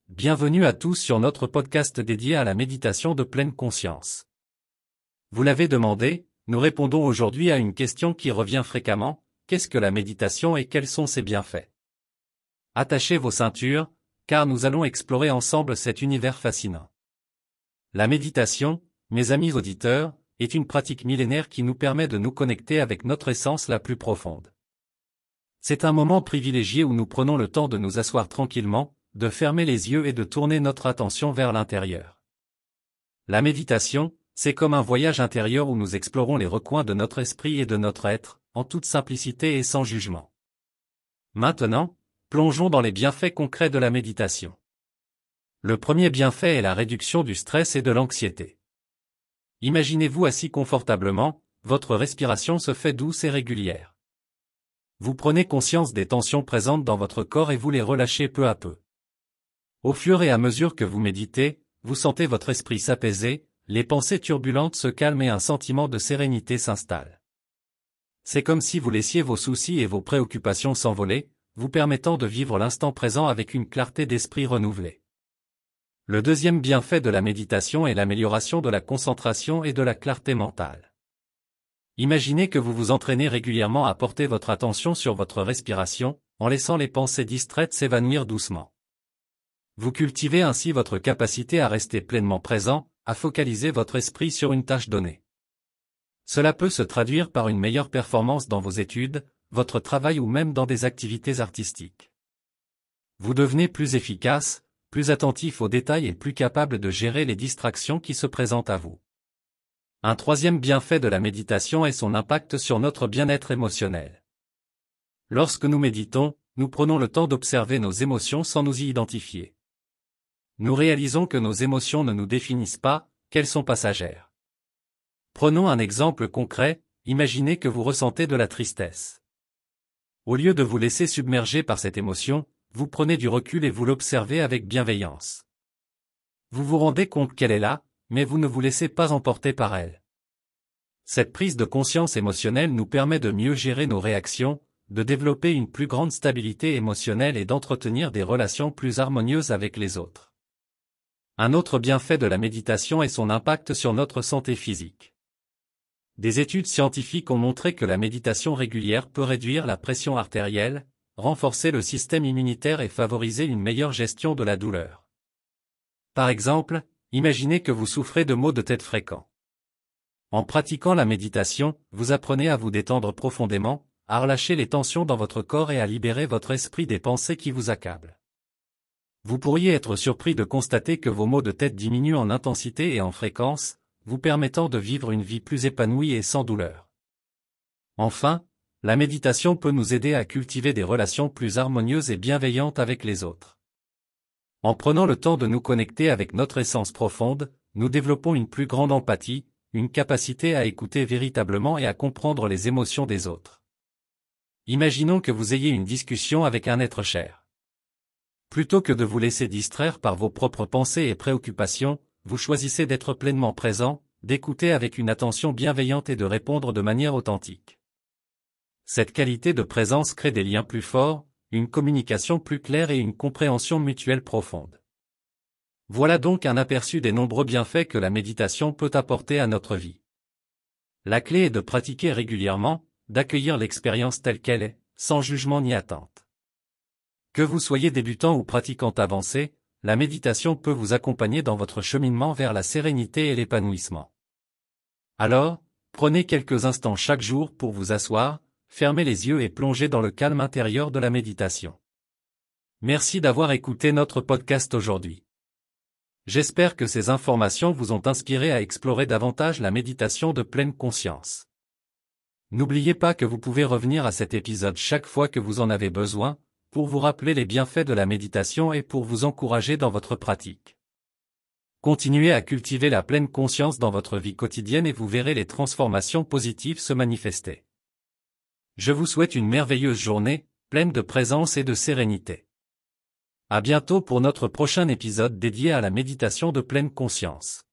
bienvenue à tous sur notre podcast dédié à la méditation de pleine conscience. Vous l'avez demandé, nous répondons aujourd'hui à une question qui revient fréquemment, qu'est-ce que la méditation et quels sont ses bienfaits? Attachez vos ceintures, car nous allons explorer ensemble cet univers fascinant. La méditation, mes amis auditeurs, est une pratique millénaire qui nous permet de nous connecter avec notre essence la plus profonde. C'est un moment privilégié où nous prenons le temps de nous asseoir tranquillement, de fermer les yeux et de tourner notre attention vers l'intérieur. La méditation, c'est comme un voyage intérieur où nous explorons les recoins de notre esprit et de notre être, en toute simplicité et sans jugement. Maintenant, plongeons dans les bienfaits concrets de la méditation. Le premier bienfait est la réduction du stress et de l'anxiété. Imaginez-vous assis confortablement, votre respiration se fait douce et régulière. Vous prenez conscience des tensions présentes dans votre corps et vous les relâchez peu à peu. Au fur et à mesure que vous méditez, vous sentez votre esprit s'apaiser, les pensées turbulentes se calment et un sentiment de sérénité s'installe. C'est comme si vous laissiez vos soucis et vos préoccupations s'envoler, vous permettant de vivre l'instant présent avec une clarté d'esprit renouvelée. Le deuxième bienfait de la méditation est l'amélioration de la concentration et de la clarté mentale. Imaginez que vous vous entraînez régulièrement à porter votre attention sur votre respiration, en laissant les pensées distraites s'évanouir doucement. Vous cultivez ainsi votre capacité à rester pleinement présent, à focaliser votre esprit sur une tâche donnée. Cela peut se traduire par une meilleure performance dans vos études, votre travail ou même dans des activités artistiques. Vous devenez plus efficace, plus attentif aux détails et plus capable de gérer les distractions qui se présentent à vous. Un troisième bienfait de la méditation est son impact sur notre bien-être émotionnel. Lorsque nous méditons, nous prenons le temps d'observer nos émotions sans nous y identifier. Nous réalisons que nos émotions ne nous définissent pas, qu'elles sont passagères. Prenons un exemple concret, imaginez que vous ressentez de la tristesse. Au lieu de vous laisser submerger par cette émotion, vous prenez du recul et vous l'observez avec bienveillance. Vous vous rendez compte qu'elle est là, mais vous ne vous laissez pas emporter par elle. Cette prise de conscience émotionnelle nous permet de mieux gérer nos réactions, de développer une plus grande stabilité émotionnelle et d'entretenir des relations plus harmonieuses avec les autres. Un autre bienfait de la méditation est son impact sur notre santé physique. Des études scientifiques ont montré que la méditation régulière peut réduire la pression artérielle, renforcer le système immunitaire et favoriser une meilleure gestion de la douleur. Par exemple, imaginez que vous souffrez de maux de tête fréquents. En pratiquant la méditation, vous apprenez à vous détendre profondément, à relâcher les tensions dans votre corps et à libérer votre esprit des pensées qui vous accablent. Vous pourriez être surpris de constater que vos maux de tête diminuent en intensité et en fréquence, vous permettant de vivre une vie plus épanouie et sans douleur. Enfin, la méditation peut nous aider à cultiver des relations plus harmonieuses et bienveillantes avec les autres. En prenant le temps de nous connecter avec notre essence profonde, nous développons une plus grande empathie, une capacité à écouter véritablement et à comprendre les émotions des autres. Imaginons que vous ayez une discussion avec un être cher. Plutôt que de vous laisser distraire par vos propres pensées et préoccupations, vous choisissez d'être pleinement présent, d'écouter avec une attention bienveillante et de répondre de manière authentique. Cette qualité de présence crée des liens plus forts, une communication plus claire et une compréhension mutuelle profonde. Voilà donc un aperçu des nombreux bienfaits que la méditation peut apporter à notre vie. La clé est de pratiquer régulièrement, d'accueillir l'expérience telle qu'elle est, sans jugement ni attente. Que vous soyez débutant ou pratiquant avancé, la méditation peut vous accompagner dans votre cheminement vers la sérénité et l'épanouissement. Alors, prenez quelques instants chaque jour pour vous asseoir, fermez les yeux et plongez dans le calme intérieur de la méditation. Merci d'avoir écouté notre podcast aujourd'hui. J'espère que ces informations vous ont inspiré à explorer davantage la méditation de pleine conscience. N'oubliez pas que vous pouvez revenir à cet épisode chaque fois que vous en avez besoin, pour vous rappeler les bienfaits de la méditation et pour vous encourager dans votre pratique. Continuez à cultiver la pleine conscience dans votre vie quotidienne et vous verrez les transformations positives se manifester. Je vous souhaite une merveilleuse journée, pleine de présence et de sérénité. À bientôt pour notre prochain épisode dédié à la méditation de pleine conscience.